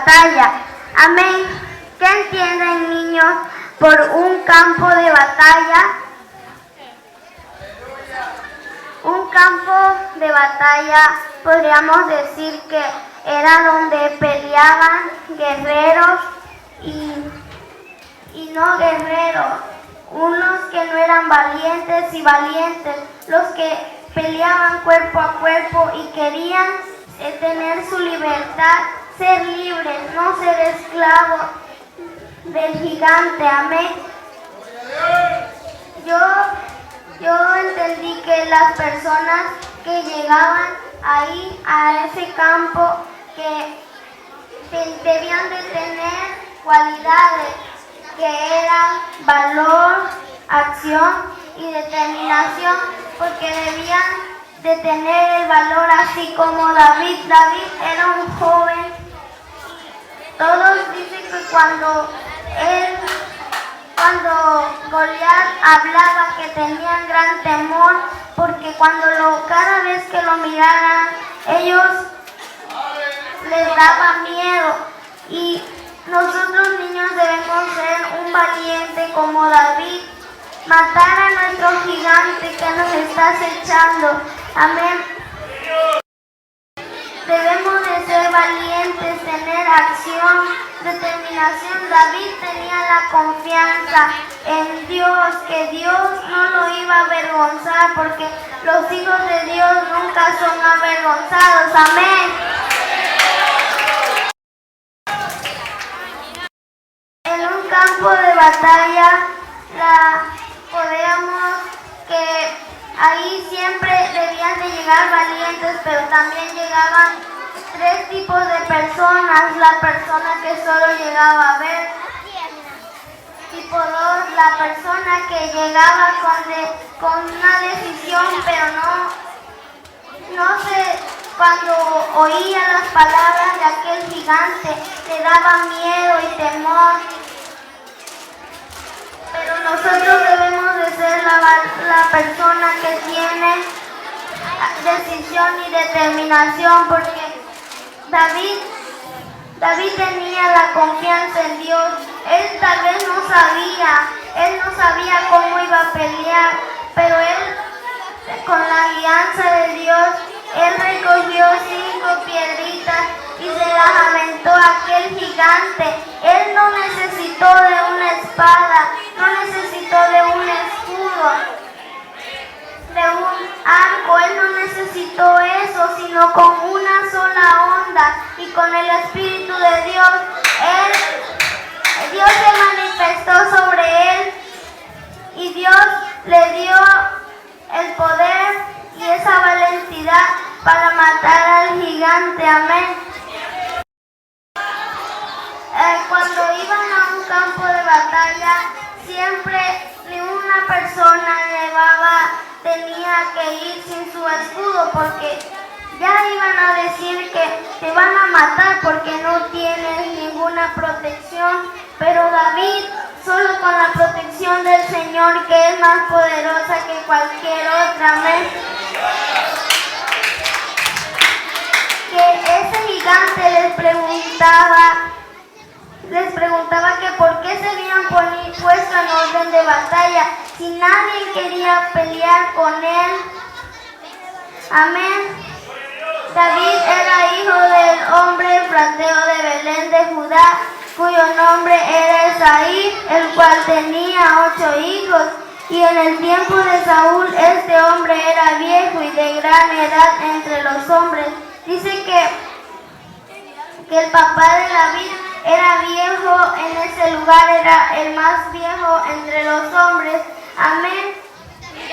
batalla. Amén. ¿Qué entienden, niños, por un campo de batalla? Un campo de batalla podríamos decir que era donde peleaban guerreros y no guerreros, unos que no eran valientes y valientes, los que peleaban cuerpo a cuerpo y querían tener su libertad, ser libres, no ser esclavos del gigante. Amén. Yo entendí que las personas que llegaban ahí a ese campo que debían de tener cualidades que eran valor, acción y determinación, porque debían de tener el valor así como David. David era un joven. Todos dicen que cuando Goliat hablaba que tenían gran temor, porque cada vez que lo miraran, ellos les daba miedo. Y nosotros, niños, debemos ser un valiente como David, matar a nuestro gigante que nos está acechando. Amén. Debemos de ser valientes, tener acción, determinación. David tenía la confianza en Dios, que Dios no lo iba a avergonzar, porque los hijos de Dios nunca son avergonzados. Amén. En un campo de batalla, podríamos que ahí siempre debían de llegar valientes, pero también llegaban tres tipos de personas. La persona que solo llegaba a ver. Tipo 2, la persona que llegaba con una decisión, pero cuando oía las palabras de aquel gigante, le daba miedo y temor. Pero nosotros debemos de ser la persona que tiene decisión y determinación, porque David tenía la confianza en Dios. Él tal vez no sabía cómo iba a pelear, pero él, con la guianza de Dios, él recogió 5 piedritas y se las aventó a aquel gigante. Él no necesitó de una espada, no necesitó de un escudo, de un arco. Él no necesitó eso, sino con una sola onda y con el Espíritu de Dios. Dios se manifestó sobre él y Dios le dio el poder y esa valentía para matar al gigante. Amén. Cuando iban a un campo de batalla, siempre ninguna persona tenía que ir sin su escudo, porque ya iban a decir que te van a matar porque no tienes ninguna protección. Pero David, solo con la protección del Señor, que es más poderosa que cualquier otra, amén, que ese gigante les preguntaba que por qué se habían puesto en orden de batalla si nadie quería pelear con él. Amén. David era hijo del hombre efrateo de Belén de Judá, cuyo nombre era Esaí, el cual tenía 8 hijos. Y en el tiempo de Saúl, este hombre era viejo y de gran edad entre los hombres. Dice que el papá de David era viejo en ese lugar, era el más viejo entre los hombres. Amén.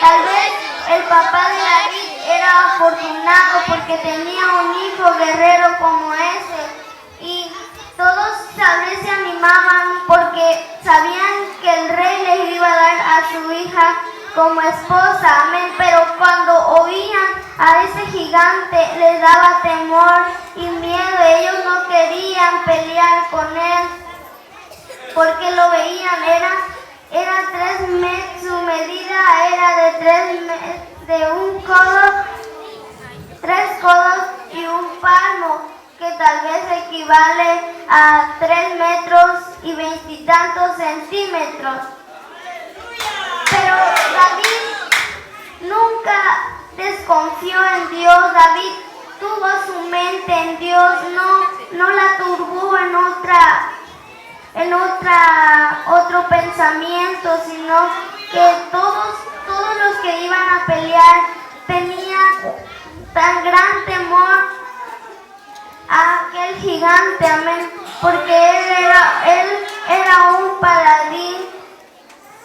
Tal vez el papá de David era afortunado porque tenía un hijo guerrero como ese. Y todos tal vez se animaban porque sabían que el rey les iba a dar a su hija como esposa. Amén. Pero cuando oían a ese gigante les daba temor y miedo. Ellos no querían pelear con él porque lo veían, era 3 metros, su medida era de un codo, 3 codos y un palmo. que tal vez equivale a 3 metros y 20 y tantos centímetros. Pero David nunca desconfió en Dios. David tuvo su mente en Dios, no la turbó en otro pensamiento, sino que todos los que iban a pelear tenían tan gran temor a aquel gigante, amén, porque él era un paladín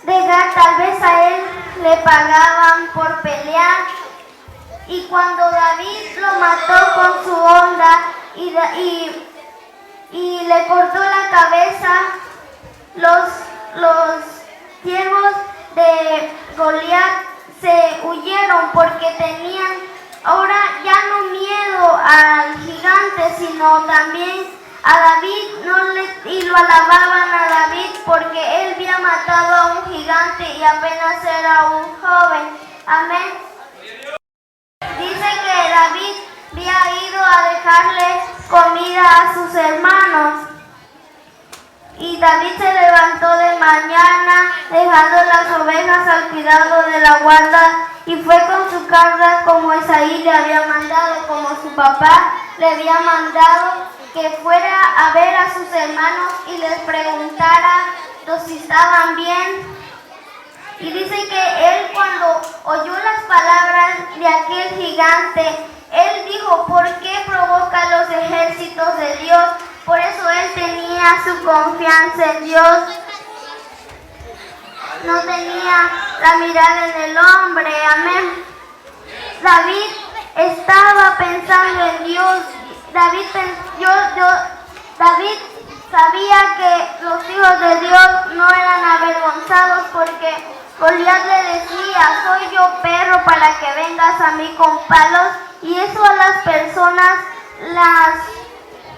de Gat. Tal vez a él le pagaban por pelear, y cuando David lo mató con su honda y le cortó la cabeza, los siervos de Goliat se huyeron porque tenían ahora ya no miedo al gigante, sino también a David, y lo alababan a David porque él había matado a un gigante y apenas era un joven. Amén. Dice que David había ido a dejarle comida a sus hermanos. Y David se levantó de mañana, dejando las ovejas al cuidado de la guarda, y fue con su carga como Isaí le había mandado, como su papá le había mandado, que fuera a ver a sus hermanos y les preguntara si estaban bien. Y dice que él, cuando oyó las palabras de aquel gigante, él dijo: ¿por qué provoca los ejércitos de Dios? Por eso él tenía su confianza en Dios. No tenía la mirada en el hombre. Amén. David estaba pensando en Dios. David sabía que los hijos de Dios no eran avergonzados, porque Goliat le decía: soy yo perro para que vengas a mí con palos. Y eso a las personas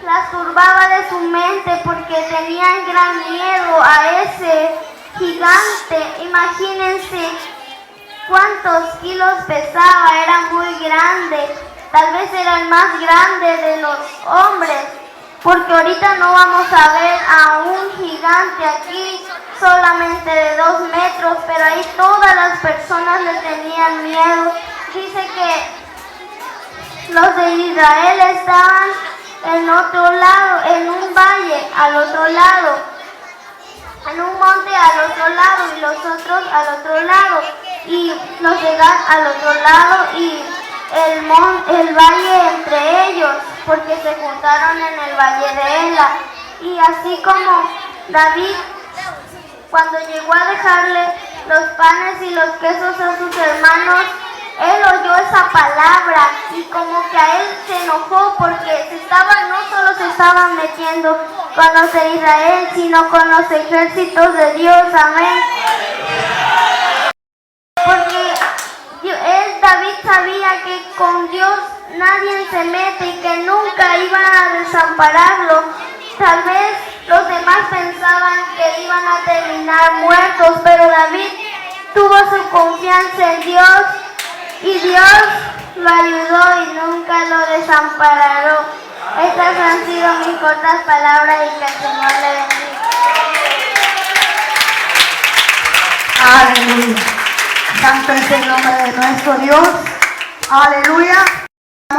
las turbaba de su mente, porque tenían gran miedo a ese gigante. Imagínense cuántos kilos pesaba, era muy grande, tal vez era el más grande de los hombres, porque ahorita no vamos a ver a un gigante aquí solamente de 2 metros, pero ahí todas las personas le tenían miedo. Dice que los de Israel estaban en otro lado, en un valle al otro lado, en un monte al otro lado, y los otros al otro lado, y los de Gad al otro lado, y el valle entre ellos, porque se juntaron en el valle de Ela. Y así como David, cuando llegó a dejarle los panes y los quesos a sus hermanos, él oyó esa palabra y como que a él se enojó, porque no solo se estaban metiendo con los de Israel, sino con los ejércitos de Dios. Amén. Porque David sabía que con Dios nadie se mete y que nunca iban a desampararlo. Tal vez los demás pensaban que iban a terminar muertos, pero David tuvo su confianza en Dios, y Dios lo ayudó y nunca lo desamparó. Estas han sido mis cortas palabras, y que el Señor le bendiga. Aleluya. Santo es el nombre de nuestro Dios. Aleluya.